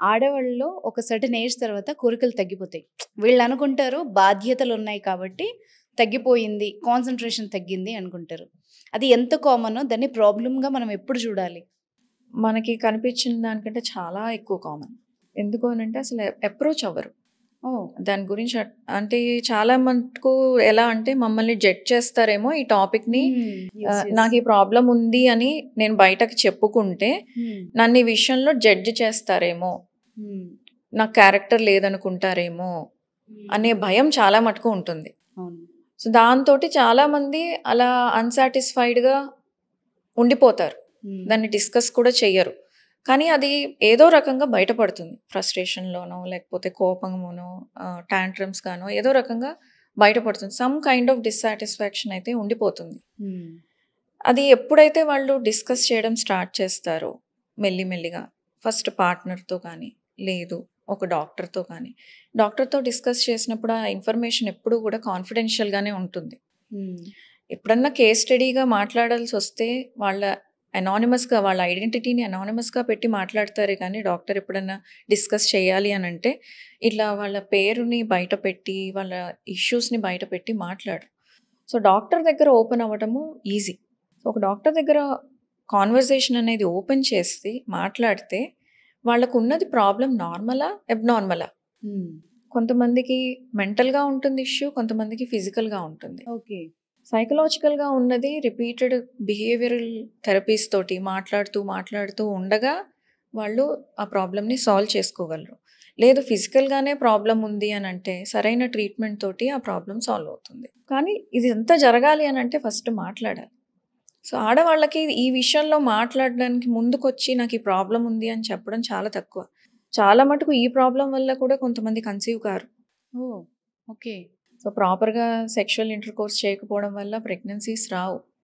ఆడవాళ్ళలో ఒక certain age తర్వాత కోరికలు తగ్గిపోతాయి. వీళ్ళు అనుకుంటారు బాధ్యతలు ఉన్నాయి కాబట్టి తగ్గిపోయింది, కాన్సంట్రేషన్ తగ్గింది అనుకుంటారు. అది ఎంత కామనో దాన్ని ప్రాబ్లమ్‌గా మనం ఎప్పుడు చూడాలి? మనకి కనిపించిన దానికంటే చాలా ఎక్కువ కామన్. ఎందుకు అనంటే అసలు అప్రోచ్ అవ్వరు. ఓహ్! దాని గురించి అంటే చాలా మటుకు ఎలా అంటే మమ్మల్ని జడ్జ్ చేస్తారేమో ఈ టాపిక్‌ని యెస్. యెస్. నాకు ఈ ప్రాబ్లమ్ ఉంది అని నేను బయటకి చెప్పుకుంటే నన్ను ఈ విషయంలో జడ్జ్ చేస్తారేమో, నాకు క్యారెక్టర్ లేదనుకుంటారేమో అనే భయం చాలా మటుకు ఉంటుంది. అవును. సో దాంతోటి చాలామంది అలా అన్‌సాటిస్ఫైడ్‌గా ఉండిపోతారు. దాన్ని డిస్కస్ కూడా చెయ్యరు. కానీ అది ఏదో రకంగా బయటపడుతుంది. ఫ్రస్ట్రేషన్‌లోనో, లేకపోతే కోపంలోనో, టాంట్రమ్స్ గానో ఏదో రకంగా బయటపడుతుంది. సమ్ కైండ్ ఆఫ్ డిస్సాటిస్ఫాక్షన్ అయితే ఉండిపోతుంది. అది ఎప్పుడైతే వాళ్ళు డిస్కస్ చేయడం స్టార్ట్ చేస్తారో మెల్లిమెల్లిగా ఫస్ట్ పార్ట్నర్‌తో కానీ, లేదు ఒక డాక్టర్‌తో కానీ, డాక్టర్‌తో డిస్కస్ చేసినప్పుడు ఆ ఇన్ఫర్మేషన్ ఎప్పుడూ కూడా కాన్ఫిడెన్షియల్‌గానే ఉంటుంది. ఎప్పుడన్నా కేస్ స్టడీగా మాట్లాడాల్సొస్తే వాళ్ళ అనానిమస్‌గా వాళ్ళ ఐడెంటిటీని అనానిమస్‌గా పెట్టి మాట్లాడతారే కానీ డాక్టర్ ఎప్పుడన్నా డిస్కస్ చేయాలి అనంటే ఇట్లా వాళ్ళ పేరుని బయటపెట్టి, వాళ్ళ ఇష్యూస్‌ని బయటపెట్టి మాట్లాడరు. సో డాక్టర్ దగ్గర ఓపెన్ అవ్వడము ఈజీ. ఒక డాక్టర్ దగ్గర కాన్వర్జేషన్ అనేది ఓపెన్ చేసి మాట్లాడితే వాళ్ళకున్నది ప్రాబ్లమ్ నార్మలా? అబ్‌నార్మలా? కొంతమందికి మెంటల్‌గా ఉంటుంది ఇష్యూ, కొంతమందికి ఫిజికల్‌గా ఉంటుంది. ఓకే. సైకలాజికల్‌గా ఉన్నది రిపీటెడ్ బిహేవియరల్ థెరపీస్ తోటి మాట్లాడుతూ ఉండగా వాళ్ళు ఆ ప్రాబ్లమ్‌ని సాల్వ్ చేసుకోగలరు. లేదు ఫిజికల్‌గానే ప్రాబ్లమ్ ఉంది అనంటే సరైన ట్రీట్మెంట్ తోటి ఆ ప్రాబ్లమ్ సాల్వ్ అవుతుంది. కానీ ఇదంతా జరగాలి అనంటే ఫస్ట్ మాట్లాడాలి. సో ఆడవాళ్ళకి ఈ విషయంలో మాట్లాడడానికి ముందుకొచ్చి నాకు ఈ ప్రాబ్లమ్ ఉంది అని చెప్పడం చాలా తక్కువ. చాలా మటుకు ఈ ప్రాబ్లమ్ వల్ల కూడా కొంతమంది కన్సీవ్ కారు. ఓహ్! ఓకే. సో ప్రాపర్‌గా సెక్షువల్ ఇంటర్‌కోర్స్ చేయకపోవడం వల్ల ప్రెగ్నెన్సీస్ రావు.